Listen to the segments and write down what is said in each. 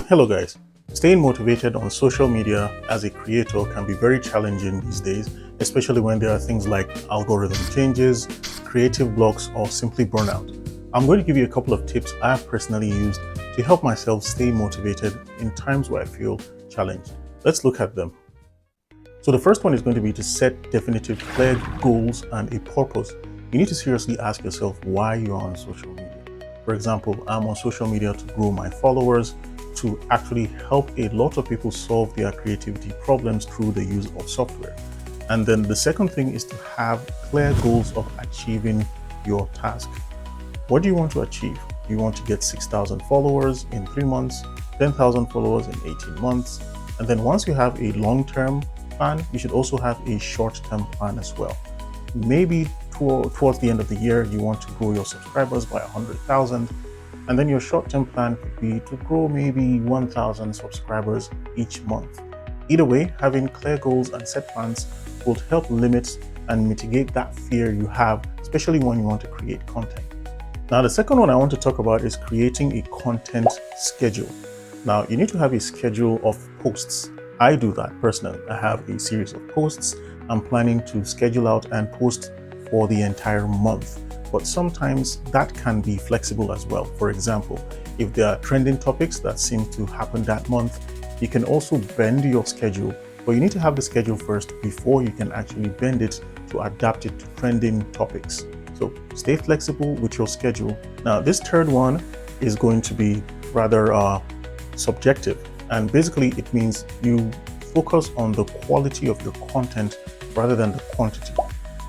Hello guys. Staying motivated on social media as a creator can be very challenging these days, especially when there are things like algorithm changes, creative blocks, or simply burnout. I'm going to give you a couple of tips I have personally used to help myself stay motivated in times where I feel challenged. Let's look at them. So the first one is going to be to set definitive, clear goals and a purpose. You need to seriously ask yourself why you're on social media. For example, I'm on social media to grow my followers, to actually help a lot of people solve their creativity problems through the use of software. And then the second thing is to have clear goals of achieving your task. What do you want to achieve? You want to get 6,000 followers in 3 months, 10,000 followers in 18 months. And then once you have a long-term plan, you should also have a short-term plan as well. Maybe towards the end of the year, you want to grow your subscribers by 100,000. And then your short-term plan could be to grow maybe 1,000 subscribers each month. Either way, having clear goals and set plans will help limit and mitigate that fear you have, especially when you want to create content. Now, the second one I want to talk about is creating a content schedule. Now, you need to have a schedule of posts. I do that personally. I have a series of posts I'm planning to schedule out and post for the entire month. But sometimes that can be flexible as well. For example, if there are trending topics that seem to happen that month, you can also bend your schedule, but you need to have the schedule first before you can actually bend it to adapt it to trending topics. So stay flexible with your schedule. Now, this third one is going to be rather subjective. And basically it means you focus on the quality of your content rather than the quantity.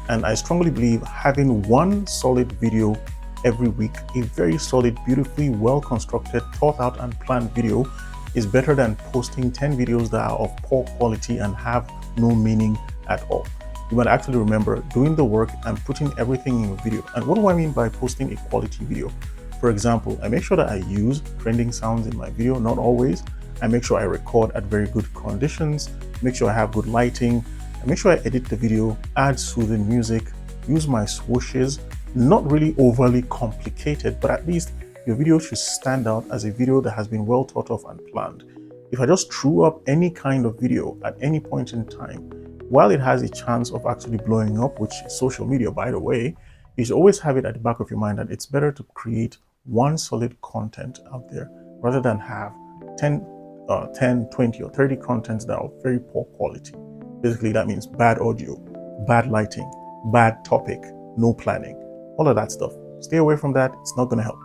And I strongly believe having one solid video every week, a very solid, beautifully well-constructed, thought out and planned video is better than posting 10 videos that are of poor quality and have no meaning at all. You might actually remember doing the work and putting everything in your video. And what do I mean by posting a quality video? For example, I make sure that I use trending sounds in my video, not always. I make sure I record at very good conditions, make sure I have good lighting, I make sure I edit the video, add soothing music, use my swooshes, not really overly complicated, but at least your video should stand out as a video that has been well thought of and planned. If I just threw up any kind of video at any point in time, while it has a chance of actually blowing up, which is social media, by the way, you should always have it at the back of your mind that it's better to create one solid content out there rather than have 10, 20, or 30 contents that are very poor quality. Basically, that means bad audio, bad lighting, bad topic, no planning, all of that stuff. Stay away from that. It's not going to help.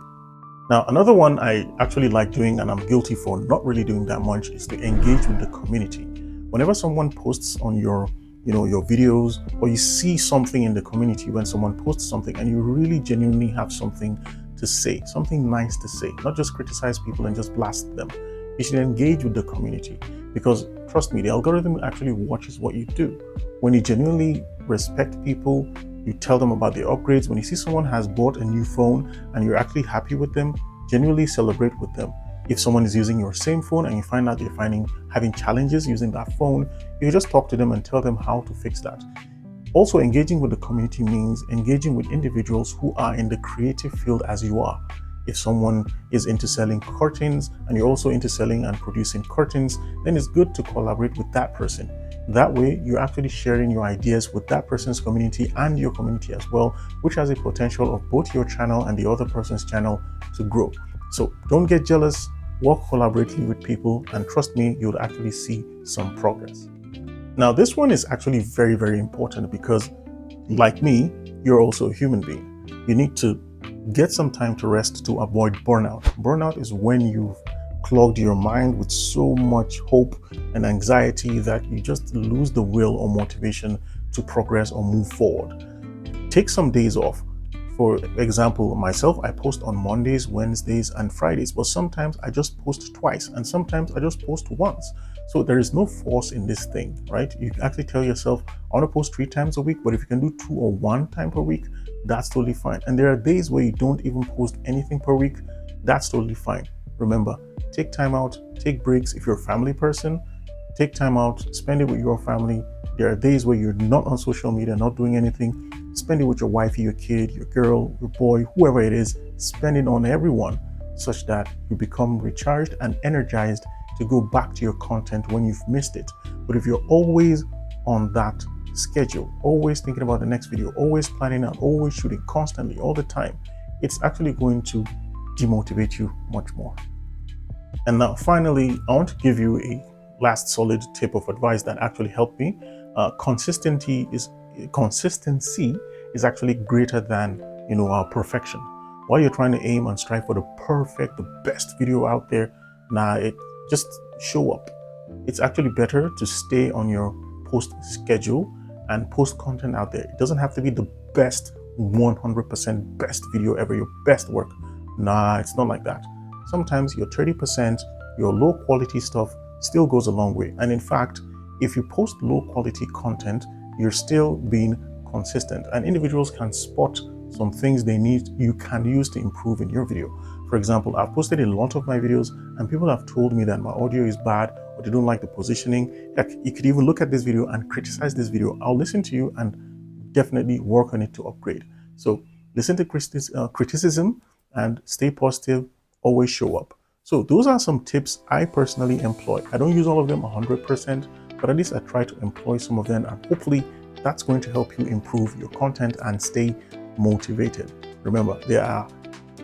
Now, another one I actually like doing, and I'm guilty for not really doing that much, is to engage with the community. Whenever someone posts on your videos, or you see something in the community when someone posts something and you really genuinely have something to say, something nice to say, not just criticize people and just blast them. You should engage with the community because trust me, the algorithm actually watches what you do. When you genuinely respect people, you tell them about their upgrades. When you see someone has bought a new phone and you're actually happy with them, genuinely celebrate with them. If someone is using your same phone and you find out they're having challenges using that phone, you just talk to them and tell them how to fix that. Also, engaging with the community means engaging with individuals who are in the creative field as you are. If someone is into selling curtains and you're also into selling and producing curtains, then it's good to collaborate with that person. That way, you're actually sharing your ideas with that person's community and your community as well, which has a potential of both your channel and the other person's channel to grow. So don't get jealous, work collaboratively with people, and trust me, you'll actually see some progress. Now, this one is actually very, very important because, like me, you're also a human being. You need to get some time to rest to avoid burnout. Burnout is when you've clogged your mind with so much hope and anxiety that you just lose the will or motivation to progress or move forward. Take some days off. For example, myself, I post on Mondays, Wednesdays, and Fridays, but sometimes I just post twice and sometimes I just post once. So there is no force in this thing, right? You can actually tell yourself, I want to post 3 times a week, but if you can do 2 or 1 time per week, that's totally fine. And there are days where you don't even post anything per week. That's totally fine. Remember, take time out, take breaks. If you're a family person, take time out, spend it with your family. There are days where you're not on social media, not doing anything. Spend it with your wifey, your kid, your girl, your boy, whoever it is. Spend it on everyone. such that you become recharged and energized to go back to your content when you've missed it. But if you're always on that schedule, always thinking about the next video, always planning out, always shooting constantly all the time, it's actually going to demotivate you much more. And now finally, I want to give you a last solid tip of advice that actually helped me. Consistency is actually greater than perfection. While you're trying to aim and strive for the perfect, the best video out there, just show up. It's actually better to stay on your post schedule and post content out there. It doesn't have to be the best 100% best video ever, your best work. It's not like that. Sometimes your 30%, your low quality stuff still goes a long way. And in fact, if you post low quality content, you're still being consistent, and individuals can spot some things you can use to improve in your video. For example, I've posted a lot of my videos and people have told me that my audio is bad or they don't like the positioning. Heck, you could even look at this video and criticize this video. I'll listen to you and definitely work on it to upgrade. So listen to criticism and stay positive, always show up. So those are some tips I personally employ. I don't use all of them 100%, but at least I try to employ some of them, and hopefully that's going to help you improve your content and stay motivated. Remember, there are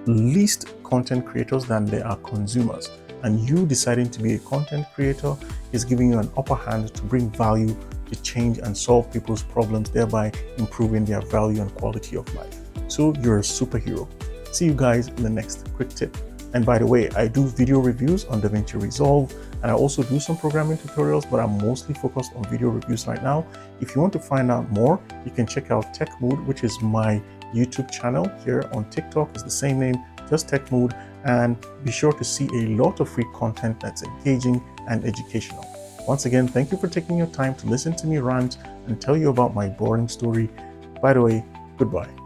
least content creators than there are consumers, and you deciding to be a content creator is giving you an upper hand to bring value, to change and solve people's problems, thereby improving their value and quality of life. So you're a superhero. See you guys in the next quick tip. And by the way, I do video reviews on DaVinci Resolve, and I also do some programming tutorials, but I'm mostly focused on video reviews right now. If you want to find out more, you can check out Tech Mood, which is my YouTube channel. Here on TikTok is the same name, just Tech Mood, and be sure to see a lot of free content that's engaging and educational. Once again, thank you for taking your time to listen to me rant and tell you about my boring story. By the way, goodbye.